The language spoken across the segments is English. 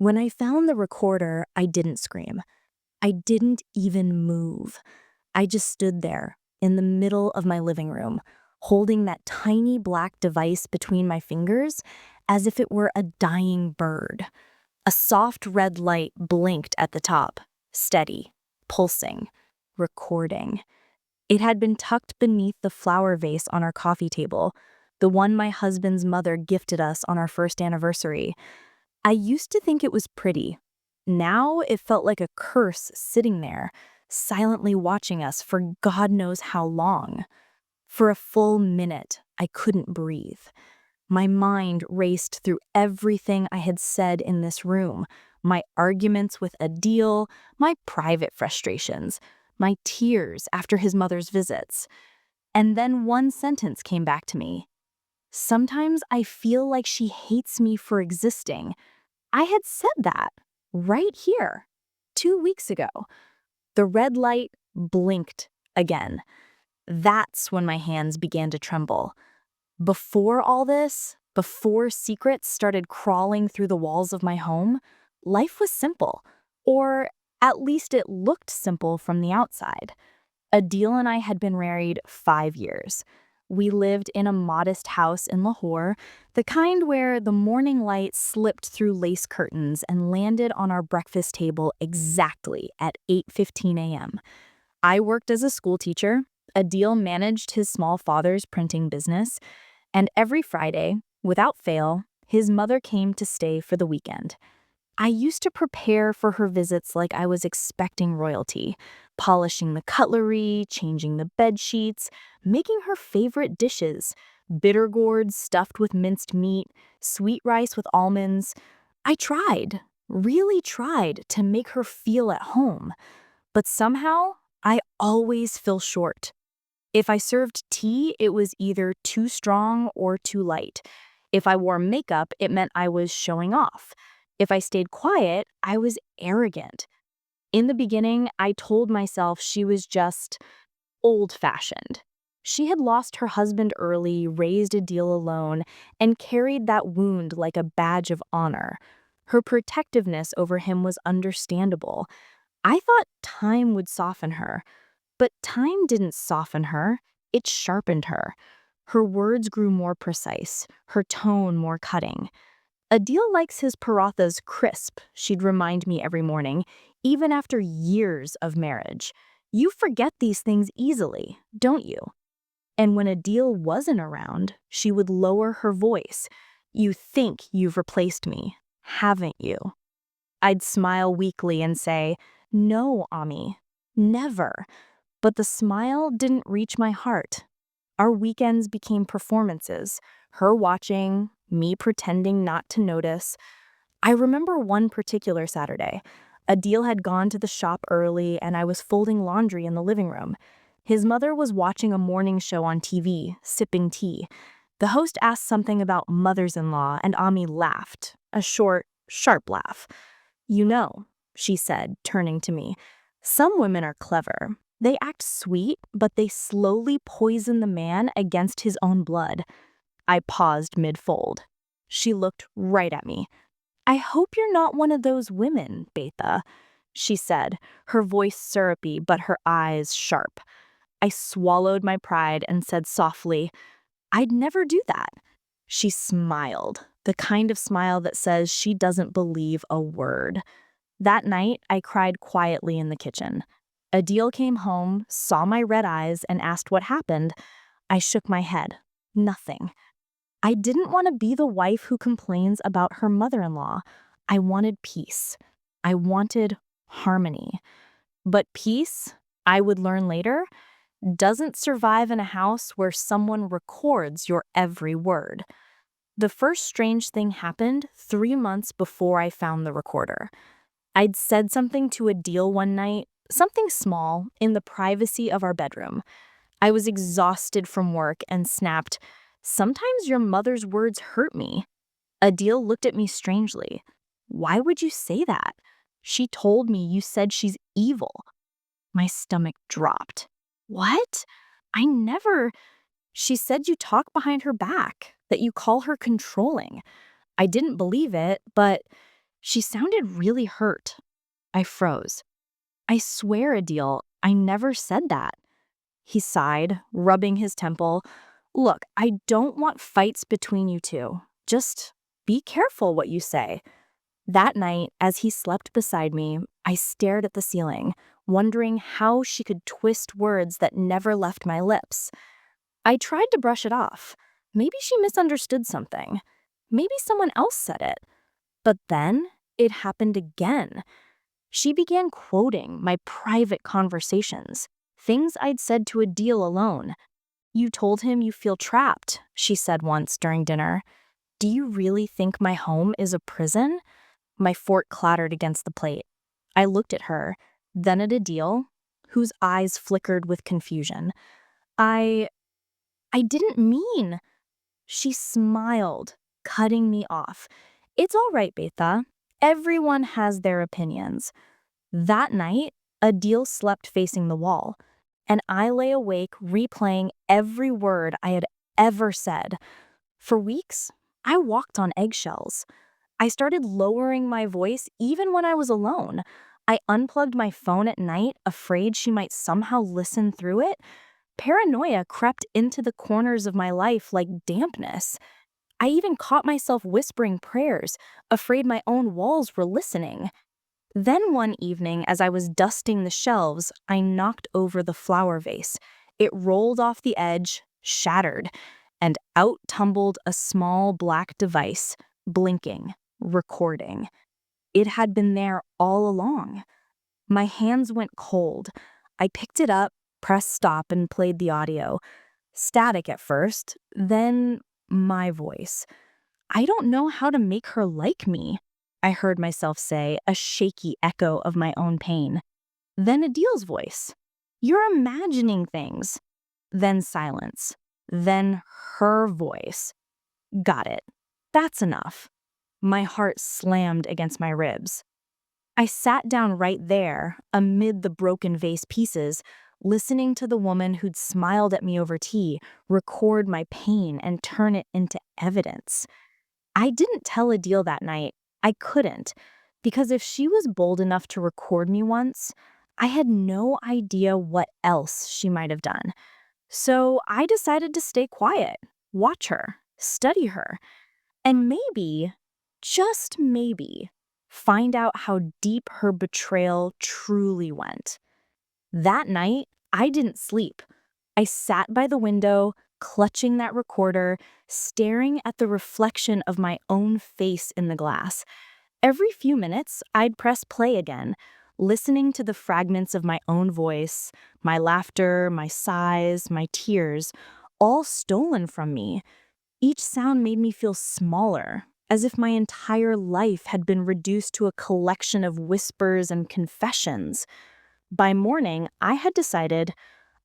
When I found the recorder, I didn't scream. I didn't even move. I just stood there in the middle of my living room, holding that tiny black device between my fingers as if it were a dying bird. A soft red light blinked at the top, steady, pulsing, recording. It had been tucked beneath the flower vase on our coffee table, the one my husband's mother gifted us on our first anniversary. I used to think it was pretty. Now it felt like a curse sitting there, silently watching us for God knows how long. For a full minute, I couldn't breathe. My mind raced through everything I had said in this room, my arguments with Adil, my private frustrations, my tears after his mother's visits. And then one sentence came back to me. Sometimes I feel like she hates me for existing. I had said that right here 2 weeks ago. The red light blinked again. That's when my hands began to tremble. Before all this, before secrets started crawling through the walls of my home, life was simple, or at least it looked simple from the outside. Adil and I had been married 5 years. We lived in a modest house in Lahore, the kind where the morning light slipped through lace curtains and landed on our breakfast table exactly at 8:15 a.m. I worked as a school teacher. Adil managed his small father's printing business, and every Friday, without fail, his mother came to stay for the weekend. I used to prepare for her visits like I was expecting royalty, polishing the cutlery, changing the bed sheets, making her favorite dishes, bitter gourds stuffed with minced meat, sweet rice with almonds. I tried, really tried to make her feel at home, but somehow I always fell short. If I served tea, it was either too strong or too light. If I wore makeup, it meant I was showing off. If I stayed quiet, I was arrogant. In the beginning, I told myself she was just old-fashioned. She had lost her husband early, raised a deal alone, and carried that wound like a badge of honor. Her protectiveness over him was understandable. I thought time would soften her, but time didn't soften her, it sharpened her. Her words grew more precise, her tone more cutting. Adil likes his parathas crisp, she'd remind me every morning, even after years of marriage. You forget these things easily, don't you? And when Adil wasn't around, she would lower her voice. You think you've replaced me, haven't you? I'd smile weakly and say, no, Ami, never. But the smile didn't reach my heart. Our weekends became performances, her watching, me pretending not to notice. I remember one particular Saturday. Adil had gone to the shop early and I was folding laundry in the living room. His mother was watching a morning show on TV, sipping tea. The host asked something about mothers-in-law and Ami laughed, a short, sharp laugh. You know, she said, turning to me, some women are clever. They act sweet, but they slowly poison the man against his own blood. I paused mid-fold. She looked right at me. I hope you're not one of those women, Betha, she said, her voice syrupy but her eyes sharp. I swallowed my pride and said softly, I'd never do that. She smiled, the kind of smile that says she doesn't believe a word. That night, I cried quietly in the kitchen. Adil came home, saw my red eyes, and asked what happened. I shook my head. Nothing. I didn't want to be the wife who complains about her mother-in-law. I wanted peace. I wanted harmony. But peace, I would learn later, doesn't survive in a house where someone records your every word. The first strange thing happened 3 months before I found the recorder. I'd said something to Adil one night, something small, in the privacy of our bedroom. I was exhausted from work and snapped, sometimes your mother's words hurt me. Adil looked at me strangely. Why would you say that? She told me you said she's evil. My stomach dropped. What? I never. She said you talk behind her back, that you call her controlling. I didn't believe it, but She sounded really hurt. I froze. I swear, Adil, I never said that. He sighed, rubbing his temple. Look, I don't want fights between you two. Just be careful what you say. That night, as he slept beside me, I stared at the ceiling, wondering how she could twist words that never left my lips. I tried to brush it off. Maybe she misunderstood something. Maybe someone else said it. But then it happened again. She began quoting my private conversations, things I'd said to Adil alone. You told him you feel trapped, she said once during dinner. Do you really think my home is a prison? My fork clattered against the plate. I looked at her, then at Adil, whose eyes flickered with confusion. I didn't mean. She smiled, cutting me off. It's all right, Betha. Everyone has their opinions. That night, Adil slept facing the wall, and I lay awake replaying every word I had ever said. For weeks, I walked on eggshells. I started lowering my voice even when I was alone. I unplugged my phone at night, afraid she might somehow listen through it. Paranoia crept into the corners of my life like dampness. I even caught myself whispering prayers, afraid my own walls were listening. Then one evening, as I was dusting the shelves, I knocked over the flower vase. It rolled off the edge, shattered, and out tumbled a small black device, blinking, recording. It had been there all along. My hands went cold. I picked it up, pressed stop, and played the audio. Static at first, then my voice. I don't know how to make her like me, I heard myself say, a shaky echo of my own pain. Then Adil's voice. You're imagining things. Then silence. Then her voice. Got it. That's enough. My heart slammed against my ribs. I sat down right there, amid the broken vase pieces, listening to the woman who'd smiled at me over tea record my pain and turn it into evidence. I didn't tell Adil that night. I couldn't, because if she was bold enough to record me once, I had no idea what else she might have done. So I decided to stay quiet, watch her, study her, and maybe, just maybe, find out how deep her betrayal truly went. That night, I didn't sleep. I sat by the window, clutching that recorder, staring at the reflection of my own face in the glass. Every few minutes, I'd press play again, listening to the fragments of my own voice, my laughter, my sighs, my tears, all stolen from me. Each sound made me feel smaller, as if my entire life had been reduced to a collection of whispers and confessions. By morning, I had decided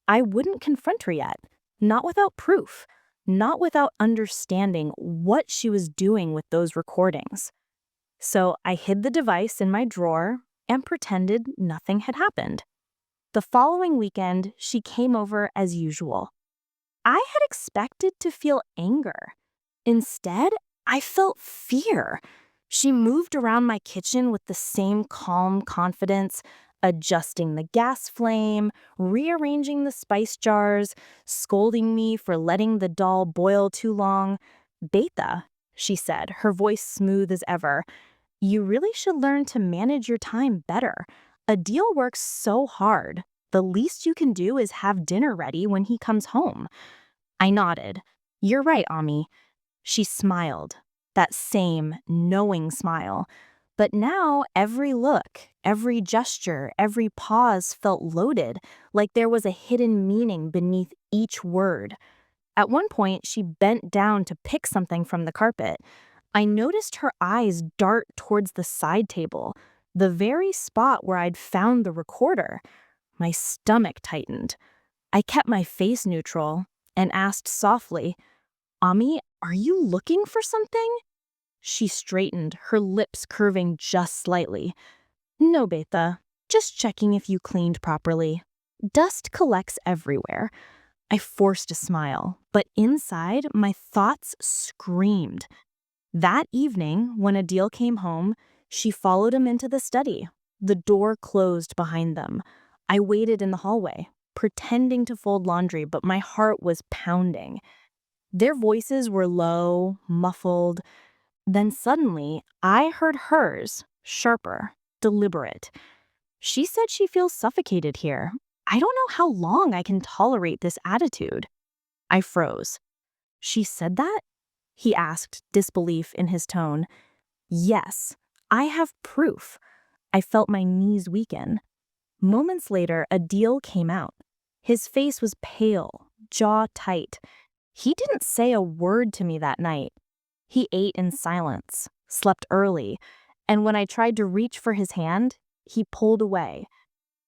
I wouldn't confront her yet, not without proof, not without understanding what she was doing with those recordings. So I hid the device in my drawer and pretended nothing had happened. The following weekend, she came over as usual. I had expected to feel anger. Instead, I felt fear. She moved around my kitchen with the same calm confidence, adjusting the gas flame, rearranging the spice jars, scolding me for letting the dal boil too long. Betha, she said, her voice smooth as ever, you really should learn to manage your time better. Adil works so hard. The least you can do is have dinner ready when he comes home. I nodded. You're right, Ami. She smiled, that same knowing smile. But now every look, every gesture, every pause felt loaded, like there was a hidden meaning beneath each word. At one point, she bent down to pick something from the carpet. I noticed her eyes dart towards the side table, the very spot where I'd found the recorder. My stomach tightened. I kept my face neutral and asked softly, Ami, are you looking for something? She straightened, her lips curving just slightly. No, Betha, just checking if you cleaned properly. Dust collects everywhere. I forced a smile, but inside, my thoughts screamed. That evening, when Adil came home, She followed him into the study. The door closed behind them. I waited in the hallway, pretending to fold laundry, but my heart was pounding. Their voices were low, muffled. Then suddenly, I heard hers, sharper, deliberate. She said she feels suffocated here. I don't know how long I can tolerate this attitude. I froze. She said that? He asked, disbelief in his tone. Yes, I have proof. I felt my knees weaken. Moments later, a deal came out. His face was pale, jaw tight. He didn't say a word to me that night. He ate in silence, slept early, and when I tried to reach for his hand, he pulled away.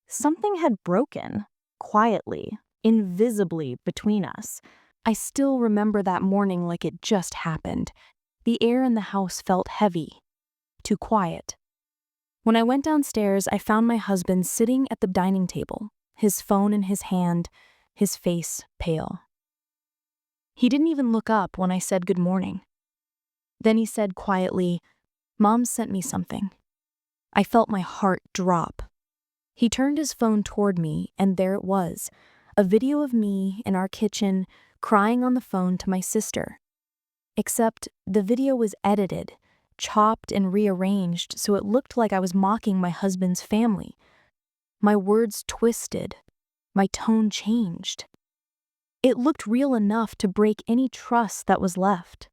Something had broken, quietly, invisibly between us. I still remember that morning like it just happened. The air in the house felt heavy, too quiet. When I went downstairs, I found my husband sitting at the dining table, his phone in his hand, his face pale. He didn't even look up when I said good morning. Then he said quietly, "Mom sent me something." I felt my heart drop. He turned his phone toward me, and there it was, a video of me in our kitchen crying on the phone to my sister. Except the video was edited, chopped and rearranged so it looked like I was mocking my husband's family. My words twisted. My tone changed. It looked real enough to break any trust that was left.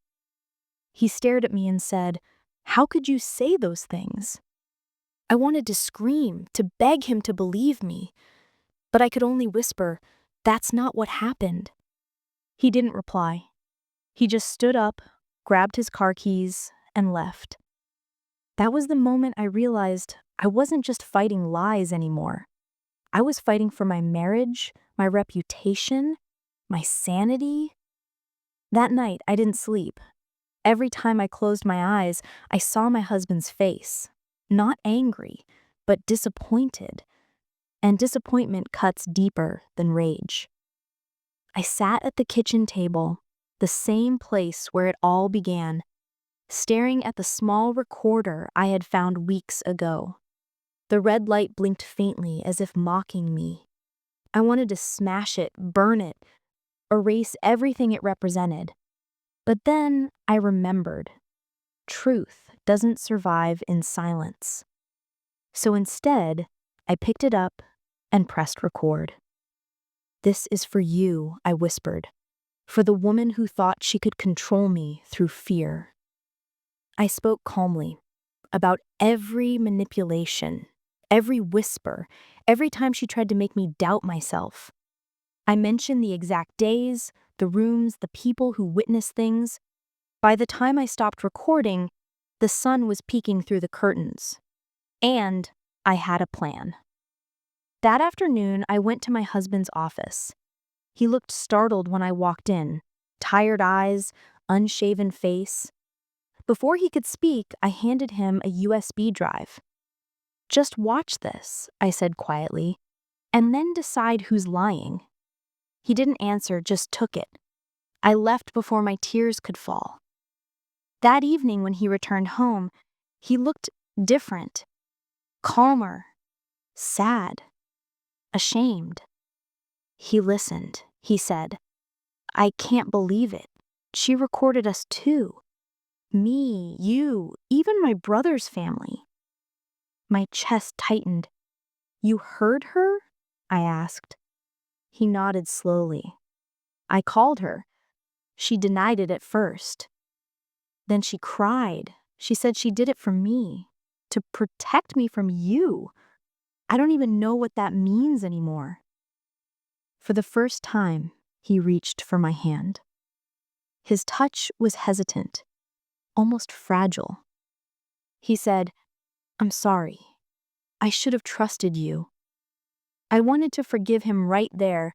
He stared at me and said, "How could you say those things?" I wanted to scream, to beg him to believe me, but I could only whisper, "That's not what happened." He didn't reply. He just stood up, grabbed his car keys, and left. That was the moment I realized I wasn't just fighting lies anymore. I was fighting for my marriage, my reputation, my sanity. That night, I didn't sleep. Every time I closed my eyes, I saw my husband's face. Not angry, but disappointed. And disappointment cuts deeper than rage. I sat at the kitchen table, the same place where it all began, staring at the small recorder I had found weeks ago. The red light blinked faintly as if mocking me. I wanted to smash it, burn it, erase everything it represented. But then I remembered. Truth doesn't survive in silence. So instead, I picked it up and pressed record. "This is for you," I whispered, "for the woman who thought she could control me through fear." I spoke calmly about every manipulation, every whisper, every time she tried to make me doubt myself. I mentioned the exact days, the rooms, the people who witnessed things. By the time I stopped recording, the sun was peeking through the curtains. And I had a plan. That afternoon, I went to my husband's office. He looked startled when I walked in, tired eyes, unshaven face. Before he could speak, I handed him a USB drive. "Just watch this," I said quietly, "and then decide who's lying." He didn't answer, just took it. I left before my tears could fall. That evening when he returned home, he looked different, calmer, sad, ashamed. He listened. He said, "I can't believe it. She recorded us too. Me, you, even my brother's family." My chest tightened. "You heard her?" I asked. He nodded slowly. "I called her. She denied it at first. Then she cried. She said she did it for me, to protect me from you. I don't even know what that means anymore." For the first time, he reached for my hand. His touch was hesitant, almost fragile. He said, "I'm sorry. I should have trusted you." I wanted to forgive him right there,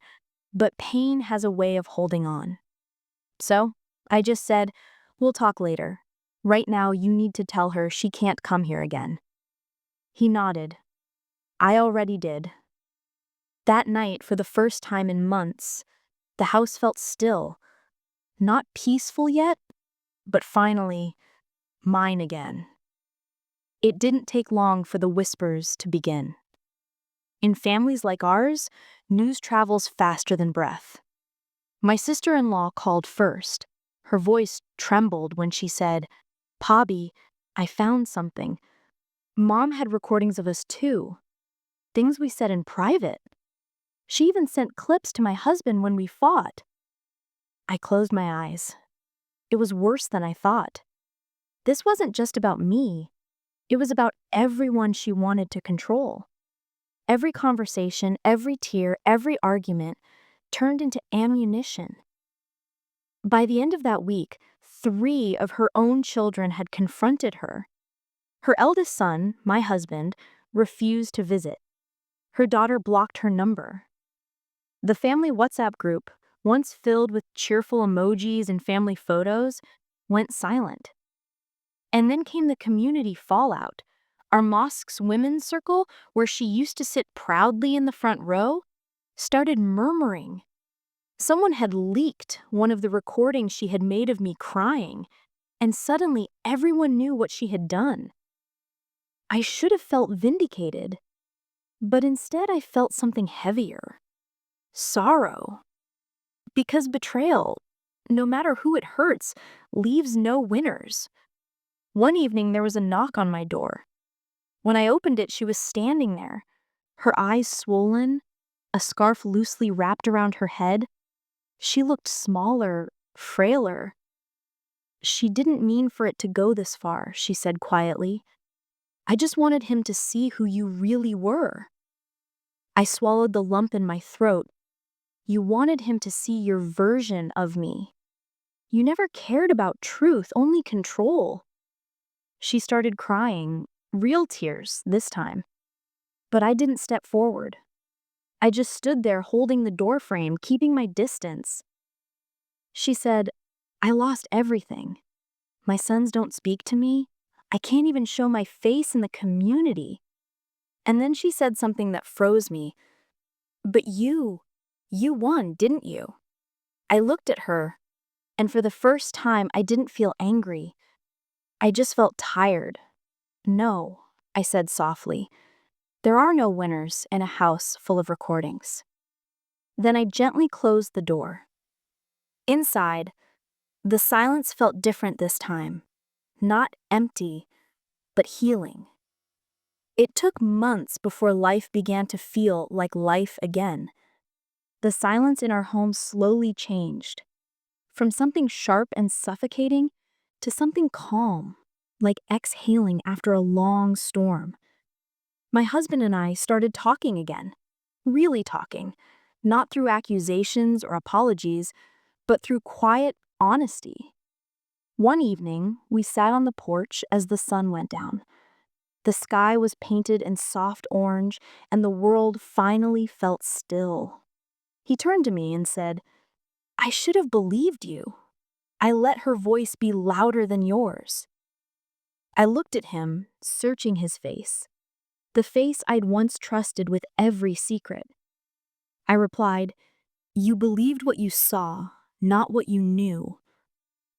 but pain has a way of holding on. So I just said, "We'll talk later. Right now, you need to tell her she can't come here again." He nodded. I already did. That night, for the first time in months, the house felt still. Not peaceful yet, but finally, mine again. It didn't take long for the whispers to begin. In families like ours, news travels faster than breath. My sister-in-law called first. Her voice trembled when she said, "Pobby, I found something. Mom had recordings of us too. Things we said in private. She even sent clips to my husband when we fought." I closed my eyes. It was worse than I thought. This wasn't just about me. It was about everyone she wanted to control. Every conversation, every tear, every argument turned into ammunition. By the end of that week, 3 of her own children had confronted her. Her eldest son, my husband, refused to visit. Her daughter blocked her number. The family WhatsApp group, once filled with cheerful emojis and family photos, went silent. And then came the community fallout. Our mosque's women's circle, where she used to sit proudly in the front row, started murmuring. Someone had leaked one of the recordings she had made of me crying, and suddenly everyone knew what she had done. I should have felt vindicated, but instead I felt something heavier. Sorrow. Because betrayal, no matter who it hurts, leaves no winners. One evening there was a knock on my door. When I opened it, she was standing there, her eyes swollen, a scarf loosely wrapped around her head. She looked smaller, frailer. "She didn't mean for it to go this far," she said quietly. "I just wanted him to see who you really were." I swallowed the lump in my throat. "You wanted him to see your version of me. You never cared about truth, only control." She started crying, real tears this time. But I didn't step forward. I just stood there holding the doorframe, keeping my distance. She said, "I lost everything. My sons don't speak to me. I can't even show my face in the community." And then she said something that froze me. "But you won, didn't you?" I looked at her, and for the first time, I didn't feel angry. I just felt tired. "No," I said softly. "There are no winners in a house full of recordings." Then I gently closed the door. Inside, the silence felt different this time. Not empty, but healing. It took months before life began to feel like life again. The silence in our home slowly changed, from something sharp and suffocating to something calm, like exhaling after a long storm. My husband and I started talking again, really talking, not through accusations or apologies, but through quiet honesty. One evening, we sat on the porch as the sun went down. The sky was painted in soft orange, and the world finally felt still. He turned to me and said, "I should have believed you. I let her voice be louder than yours." I looked at him, searching his face, the face I'd once trusted with every secret. I replied, "You believed what you saw, not what you knew.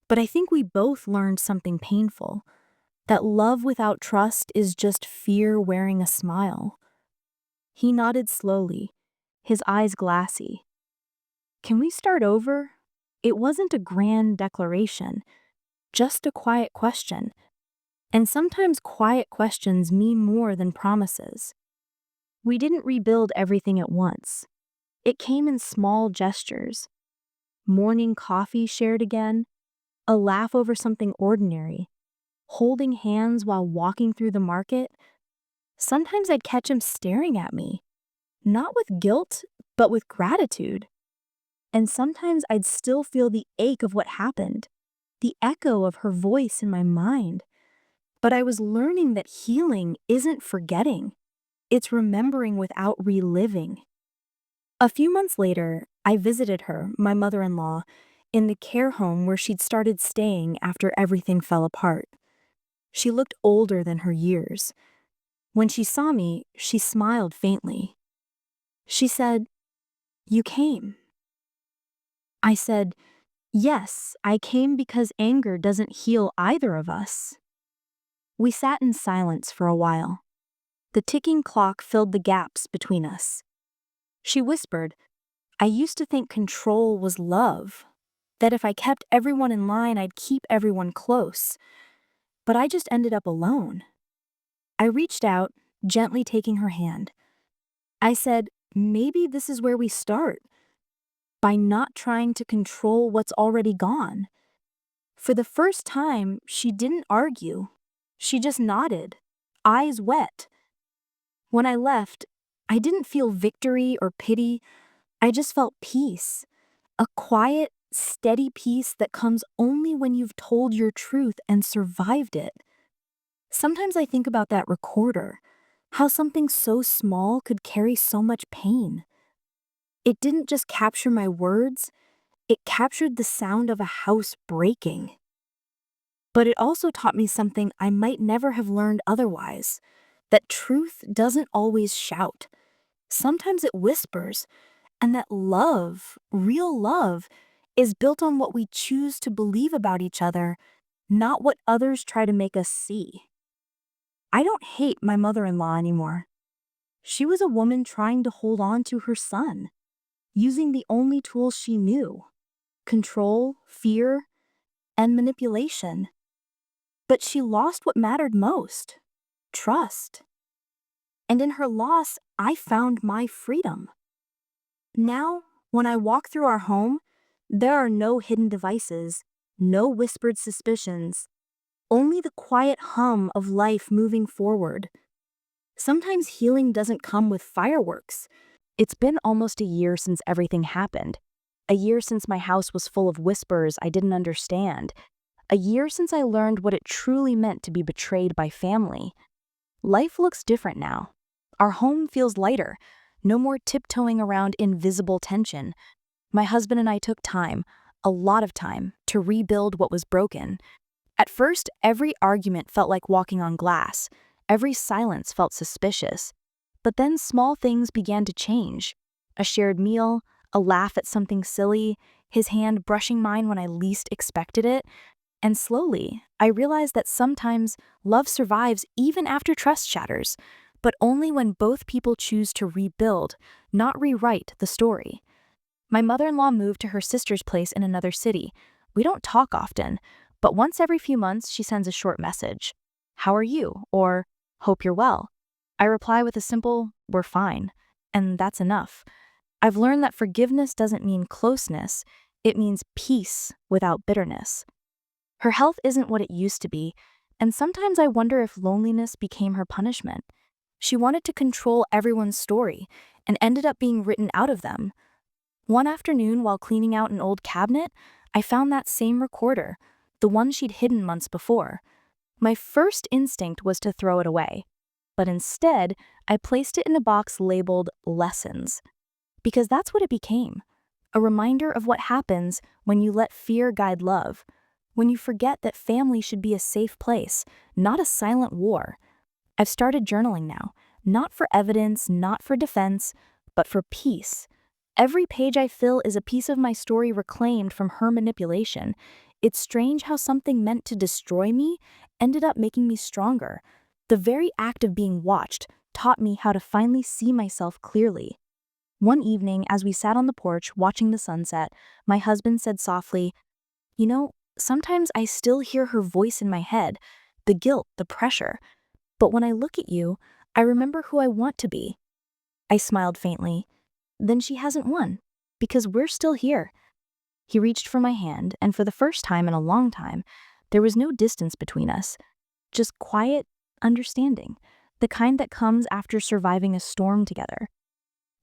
But I think we both learned something painful, that love without trust is just fear wearing a smile." He nodded slowly, his eyes glassy. "Can we start over?" It wasn't a grand declaration, just a quiet question. And sometimes quiet questions mean more than promises. We didn't rebuild everything at once. It came in small gestures. Morning coffee shared again, a laugh over something ordinary, holding hands while walking through the market. Sometimes I'd catch him staring at me, not with guilt, but with gratitude. And sometimes I'd still feel the ache of what happened, the echo of her voice in my mind. But I was learning that healing isn't forgetting. It's remembering without reliving. A few months later, I visited her, my mother-in-law, in the care home where she'd started staying after everything fell apart. She looked older than her years. When she saw me, she smiled faintly. She said, "You came." I said, "Yes, I came because anger doesn't heal either of us." We sat in silence for a while. The ticking clock filled the gaps between us. She whispered, "I used to think control was love, that if I kept everyone in line, I'd keep everyone close. But I just ended up alone." I reached out, gently taking her hand. I said, "Maybe this is where we start, by not trying to control what's already gone." For the first time, she didn't argue. She just nodded, eyes wet. When I left, I didn't feel victory or pity. I just felt peace. A quiet, steady peace that comes only when you've told your truth and survived it. Sometimes I think about that recorder, how something so small could carry so much pain. It didn't just capture my words, it captured the sound of a house breaking. But it also taught me something I might never have learned otherwise, that truth doesn't always shout. Sometimes it whispers, and that love, real love, is built on what we choose to believe about each other, not what others try to make us see. I don't hate my mother-in-law anymore. She was a woman trying to hold on to her son, using the only tools she knew: control, fear, and manipulation. But she lost what mattered most: trust. And in her loss, I found my freedom. Now, when I walk through our home, there are no hidden devices, no whispered suspicions, only the quiet hum of life moving forward. Sometimes healing doesn't come with fireworks. It's been almost a year since everything happened. A year since my house was full of whispers I didn't understand. A year since I learned what it truly meant to be betrayed by family. Life looks different now. Our home feels lighter. No more tiptoeing around invisible tension. My husband and I took time, a lot of time, to rebuild what was broken. At first, every argument felt like walking on glass. Every silence felt suspicious. But then small things began to change. A shared meal, a laugh at something silly, his hand brushing mine when I least expected it. And slowly, I realized that sometimes love survives even after trust shatters, but only when both people choose to rebuild, not rewrite the story. My mother-in-law moved to her sister's place in another city. We don't talk often, but once every few months she sends a short message. "How are you?" or "Hope you're well." I reply with a simple, "We're fine." And that's enough. I've learned that forgiveness doesn't mean closeness, it means peace without bitterness. Her health isn't what it used to be, and sometimes I wonder if loneliness became her punishment. She wanted to control everyone's story and ended up being written out of them. One afternoon, while cleaning out an old cabinet, I found that same recorder, the one she'd hidden months before. My first instinct was to throw it away, but instead, I placed it in a box labeled "Lessons," because that's what it became: a reminder of what happens when you let fear guide love, when you forget that family should be a safe place, not a silent war. I've started journaling now, not for evidence, not for defense, but for peace. Every page I fill is a piece of my story reclaimed from her manipulation. It's strange how something meant to destroy me ended up making me stronger. The very act of being watched taught me how to finally see myself clearly. One evening, as we sat on the porch watching the sunset, my husband said softly, "You know, sometimes I still hear her voice in my head, the guilt, the pressure. But when I look at you, I remember who I want to be." I smiled faintly. "Then she hasn't won, because we're still here." He reached for my hand, and for the first time in a long time, there was no distance between us, just quiet understanding, the kind that comes after surviving a storm together.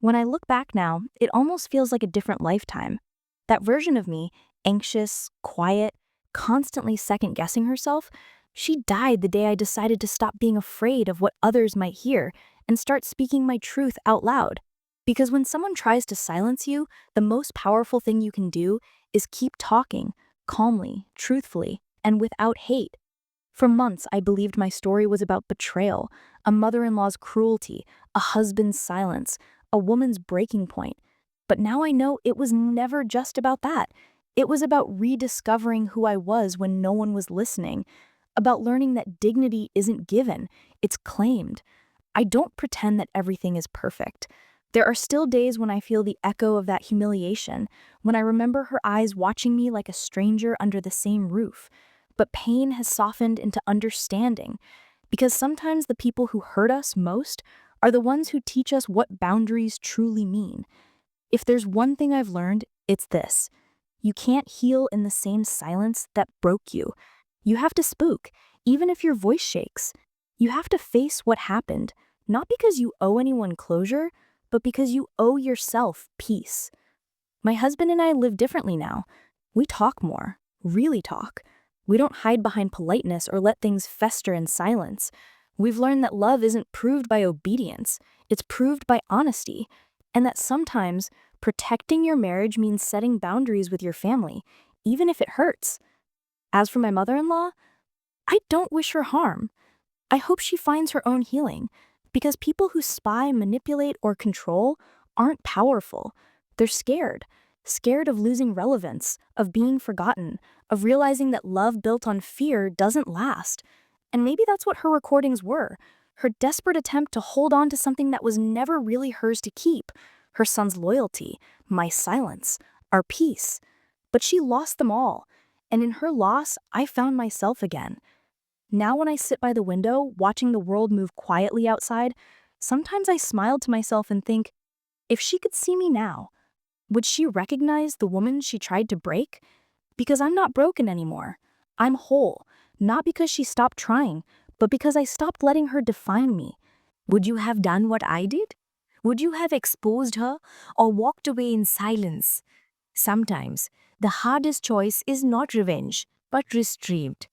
When I look back now, it almost feels like a different lifetime. That version of me, anxious, quiet, constantly second-guessing herself, she died the day I decided to stop being afraid of what others might hear and start speaking my truth out loud. Because when someone tries to silence you, the most powerful thing you can do is keep talking, calmly, truthfully, and without hate. For months, I believed my story was about betrayal, a mother-in-law's cruelty, a husband's silence, a woman's breaking point. But now I know it was never just about that. It was about rediscovering who I was when no one was listening, about learning that dignity isn't given, it's claimed. I don't pretend that everything is perfect. There are still days when I feel the echo of that humiliation, when I remember her eyes watching me like a stranger under the same roof. But pain has softened into understanding, because sometimes the people who hurt us most are the ones who teach us what boundaries truly mean. If there's one thing I've learned, it's this. You can't heal in the same silence that broke you. You have to spook, even if your voice shakes. You have to face what happened, not because you owe anyone closure, but because you owe yourself peace. My husband and I live differently now. We talk more, really talk. We don't hide behind politeness or let things fester in silence. We've learned that love isn't proved by obedience, it's proved by honesty, and that sometimes protecting your marriage means setting boundaries with your family, even if it hurts. As for my mother-in-law, I don't wish her harm. I hope she finds her own healing, because people who spy, manipulate, or control aren't powerful. They're scared. Scared of losing relevance, of being forgotten, of realizing that love built on fear doesn't last. And maybe that's what her recordings were, her desperate attempt to hold on to something that was never really hers to keep, her son's loyalty, my silence, our peace. But she lost them all, and in her loss, I found myself again. Now when I sit by the window, watching the world move quietly outside, sometimes I smile to myself and think, if she could see me now, would she recognize the woman she tried to break? Because I'm not broken anymore. I'm whole, not because she stopped trying, but because I stopped letting her define me. Would you have done what I did? Would you have exposed her or walked away in silence? Sometimes, the hardest choice is not revenge, but restraint.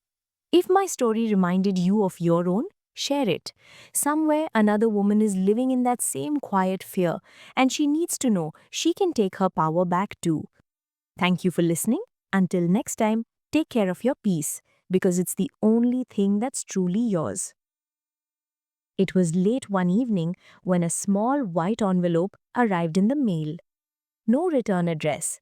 If my story reminded you of your own, share it. Somewhere another woman is living in that same quiet fear, and she needs to know she can take her power back too. Thank you for listening. Until next time, take care of your peace, because it's the only thing that's truly yours. It was late one evening when a small white envelope arrived in the mail. No return address,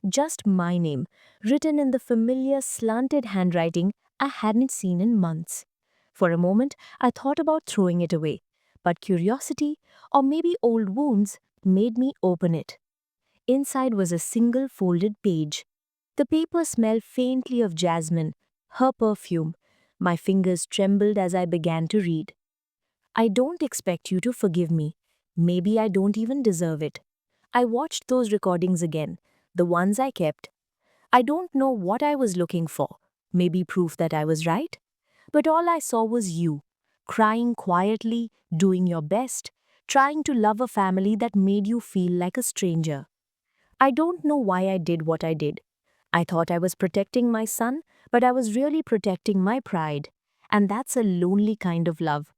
just my name, written in the familiar slanted handwriting I hadn't seen in months. For a moment, I thought about throwing it away, but curiosity, or maybe old wounds, made me open it. Inside was a single folded page. The paper smelled faintly of jasmine, her perfume. My fingers trembled as I began to read. I don't expect you to forgive me. Maybe I don't even deserve it. I watched those recordings again, the ones I kept. I don't know what I was looking for, maybe proof that I was right. But all I saw was you, crying quietly, doing your best, trying to love a family that made you feel like a stranger. I don't know why I did what I did. I thought I was protecting my son, but I was really protecting my pride. And that's a lonely kind of love.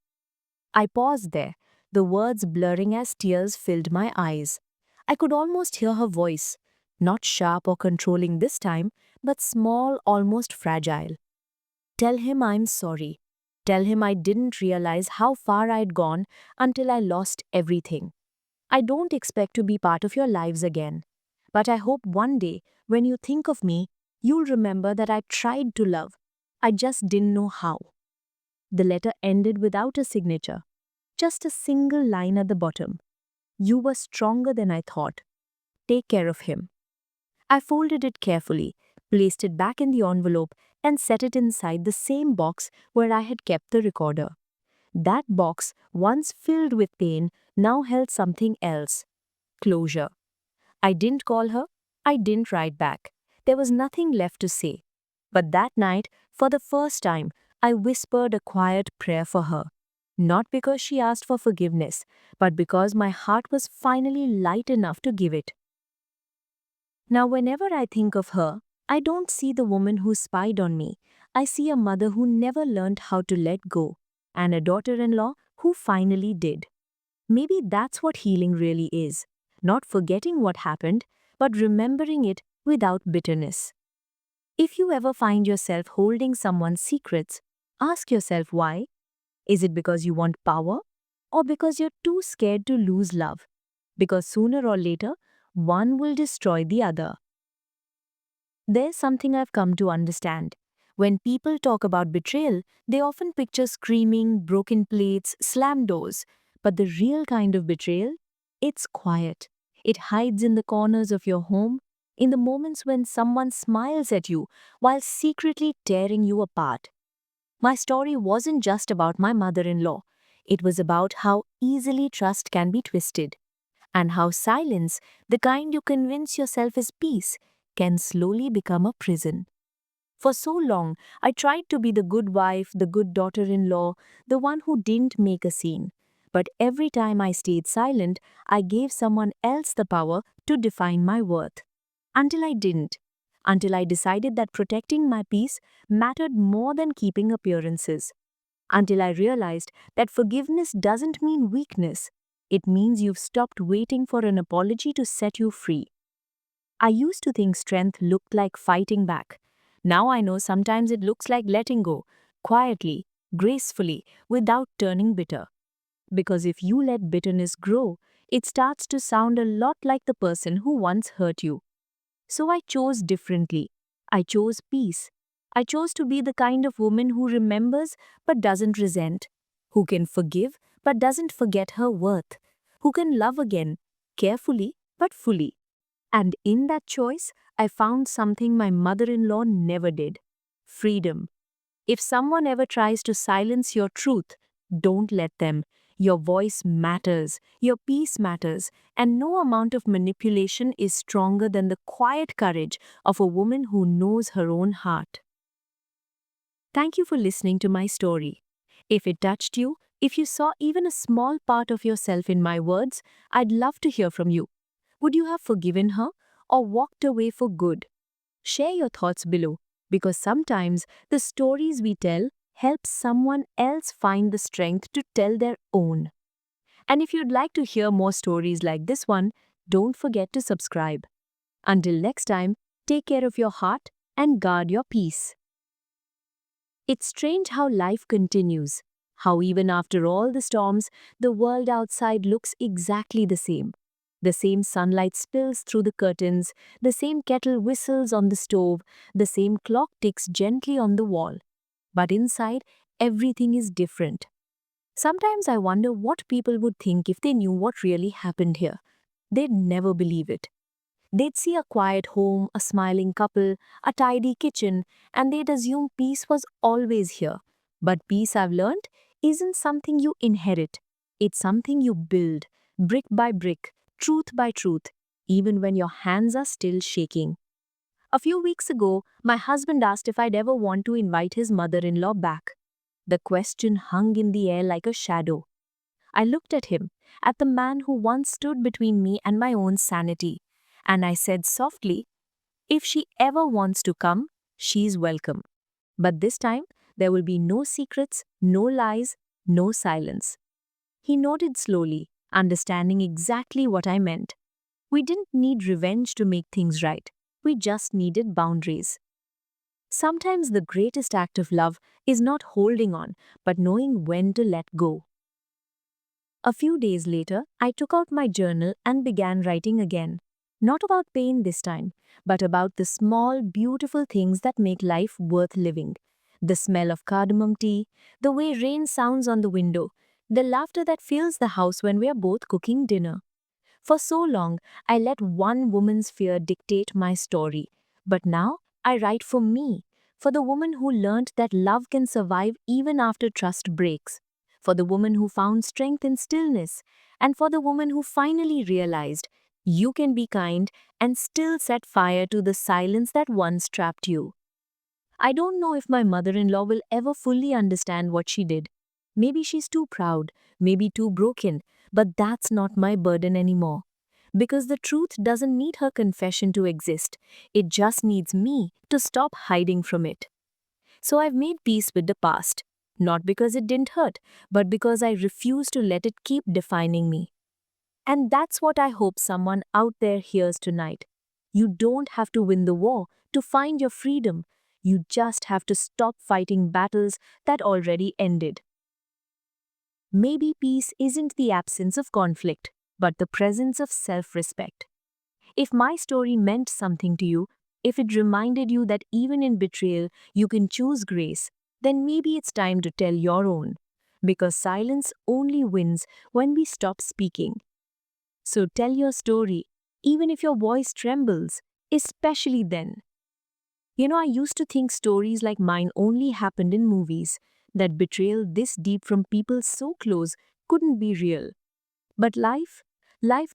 I paused there, the words blurring as tears filled my eyes. I could almost hear her voice, not sharp or controlling this time, but small, almost fragile. Tell him I'm sorry. Tell him I didn't realize how far I'd gone until I lost everything. I don't expect to be part of your lives again. But I hope one day, when you think of me, you'll remember that I tried to love. I just didn't know how. The letter ended without a signature, just a single line at the bottom. You were stronger than I thought. Take care of him. I folded it carefully, placed it back in the envelope, and set it inside the same box where I had kept the recorder. That box, once filled with pain, now held something else: closure. I didn't call her. I didn't write back. There was nothing left to say. But that night, for the first time, I whispered a quiet prayer for her. Not because she asked for forgiveness, but because my heart was finally light enough to give it. Now, whenever I think of her, I don't see the woman who spied on me. I see a mother who never learned how to let go, and a daughter-in-law who finally did. Maybe that's what healing really is. Not forgetting what happened, but remembering it without bitterness. If you ever find yourself holding someone's secrets, ask yourself why. Is it because you want power? Or because you're too scared to lose love? Because sooner or later, one will destroy the other. There's something I've come to understand. When people talk about betrayal, they often picture screaming, broken plates, slammed doors. But the real kind of betrayal? It's quiet. It hides in the corners of your home, in the moments when someone smiles at you while secretly tearing you apart. My story wasn't just about my mother in law, it was about how easily trust can be twisted, and how silence, the kind you convince yourself is peace, can slowly become a prison. For so long, I tried to be the good wife, the good daughter in law, the one who didn't make a scene. But every time I stayed silent, I gave someone else the power to define my worth. Until I didn't. Until I decided that protecting my peace mattered more than keeping appearances. Until I realized that forgiveness doesn't mean weakness. It means you've stopped waiting for an apology to set you free. I used to think strength looked like fighting back. Now I know sometimes it looks like letting go, quietly, gracefully, without turning bitter. Because if you let bitterness grow, it starts to sound a lot like the person who once hurt you. So I chose differently. I chose peace. I chose to be the kind of woman who remembers but doesn't resent, who can forgive but doesn't forget her worth, who can love again, carefully but fully. And in that choice, I found something my mother in law never did: freedom. If someone ever tries to silence your truth, don't let them. Your voice matters, your peace matters, and no amount of manipulation is stronger than the quiet courage of a woman who knows her own heart. Thank you for listening to my story. If it touched you, if you saw even a small part of yourself in my words, I'd love to hear from you. Would you have forgiven her or walked away for good? Share your thoughts below, because sometimes the stories we tell help someone else find the strength to tell their own. And if you'd like to hear more stories like this one, don't forget to subscribe. Until next time, take care of your heart and guard your peace. It's strange how life continues, how even after all the storms, the world outside looks exactly the same. The same sunlight spills through the curtains, the same kettle whistles on the stove, the same clock ticks gently on the wall. But inside, everything is different. Sometimes I wonder what people would think if they knew what really happened here. They'd never believe it. They'd see a quiet home, a smiling couple, a tidy kitchen, and they'd assume peace was always here. But peace, I've learned, isn't something you inherit. It's something you build, brick by brick, truth by truth, even when your hands are still shaking. A few weeks ago, my husband asked if I'd ever want to invite his mother-in-law back. The question hung in the air like a shadow. I looked at him, at the man who once stood between me and my own sanity, and I said softly, if she ever wants to come, she's welcome. But this time, there will be no secrets, no lies, no silence. He nodded slowly, understanding exactly what I meant. We didn't need revenge to make things right. We just needed boundaries. Sometimes the greatest act of love is not holding on, but knowing when to let go. A few days later, I took out my journal and began writing again. Not about pain this time, but about the small, beautiful things that make life worth living. The smell of cardamom tea, the way rain sounds on the window, the laughter that fills the house when we are both cooking dinner. For so long, I let one woman's fear dictate my story. But now, I write for me, for the woman who learned that love can survive even after trust breaks, for the woman who found strength in stillness, and for the woman who finally realized you can be kind and still set fire to the silence that once trapped you. I don't know if my mother-in-law will ever fully understand what she did. Maybe she's too proud, maybe too broken, but that's not my burden anymore. Because the truth doesn't need her confession to exist. It just needs me to stop hiding from it. So I've made peace with the past. Not because it didn't hurt, but because I refuse to let it keep defining me. And that's what I hope someone out there hears tonight. You don't have to win the war to find your freedom. You just have to stop fighting battles that already ended. Maybe peace isn't the absence of conflict, but the presence of self-respect. If my story meant something to you, If it reminded you that even in betrayal you can choose grace, then maybe it's time to tell your own. Because silence only wins when we stop speaking. So tell your story, even if your voice trembles, especially then. I used to think stories like mine only happened in movies, that betrayal this deep from people so close couldn't be real. But life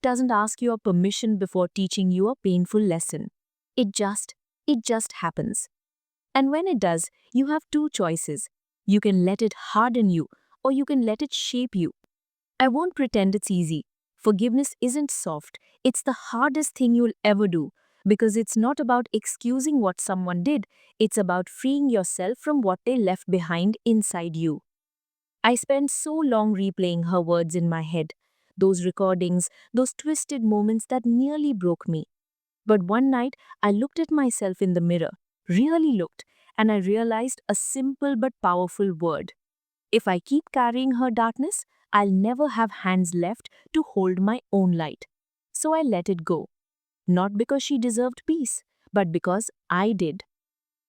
doesn't ask your permission before teaching you a painful lesson. It just, it just happens. And when it does, you have two choices. You can let it harden you, or you can let it shape you. I won't pretend it's easy. Forgiveness isn't soft, it's the hardest thing you'll ever do. Because it's not about excusing what someone did, it's about freeing yourself from what they left behind inside you. I spent so long replaying her words in my head, those recordings, those twisted moments that nearly broke me. But one night, I looked at myself in the mirror, really looked, and I realized a simple but powerful word. If I keep carrying her darkness, I'll never have hands left to hold my own light. So I let it go. Not because she deserved peace, but because I did.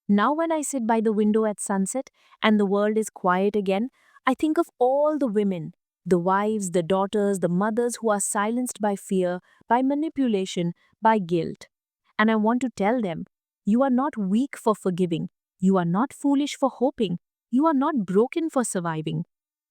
Now, when I sit by the window at sunset and the world is quiet again, I think of all the women, the wives, the daughters, the mothers who are silenced by fear, by manipulation, by guilt. And I want to tell them, you are not weak for forgiving, you are not foolish for hoping, you are not broken for surviving.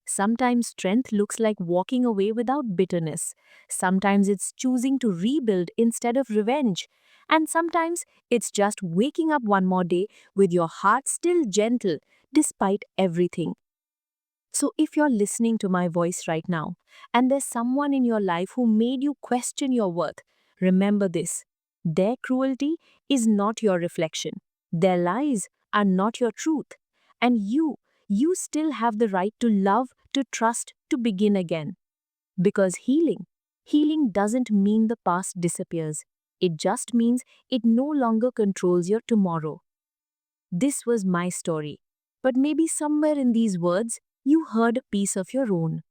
Sometimes strength looks like walking away without bitterness. Sometimes it's choosing to rebuild instead of revenge. And sometimes it's just waking up one more day with your heart still gentle despite everything. So, if you're listening to my voice right now, and there's someone in your life who made you question your worth, remember this: their cruelty is not your reflection, their lies are not your truth. And you still have the right to love, to trust, to begin again. Because healing doesn't mean the past disappears, it just means it no longer controls your tomorrow. This was my story. But maybe somewhere in these words, you heard a piece of your own.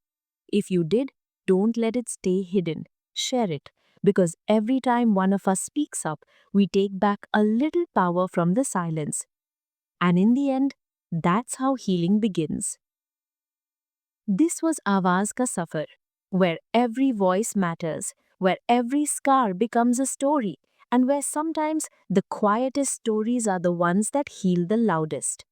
If you did, don't let it stay hidden. Share it. Because every time one of us speaks up, we take back a little power from the silence. And in the end, that's how healing begins. This was Awaaz Ka Safar, where every voice matters, where every scar becomes a story, and where sometimes the quietest stories are the ones that heal the loudest.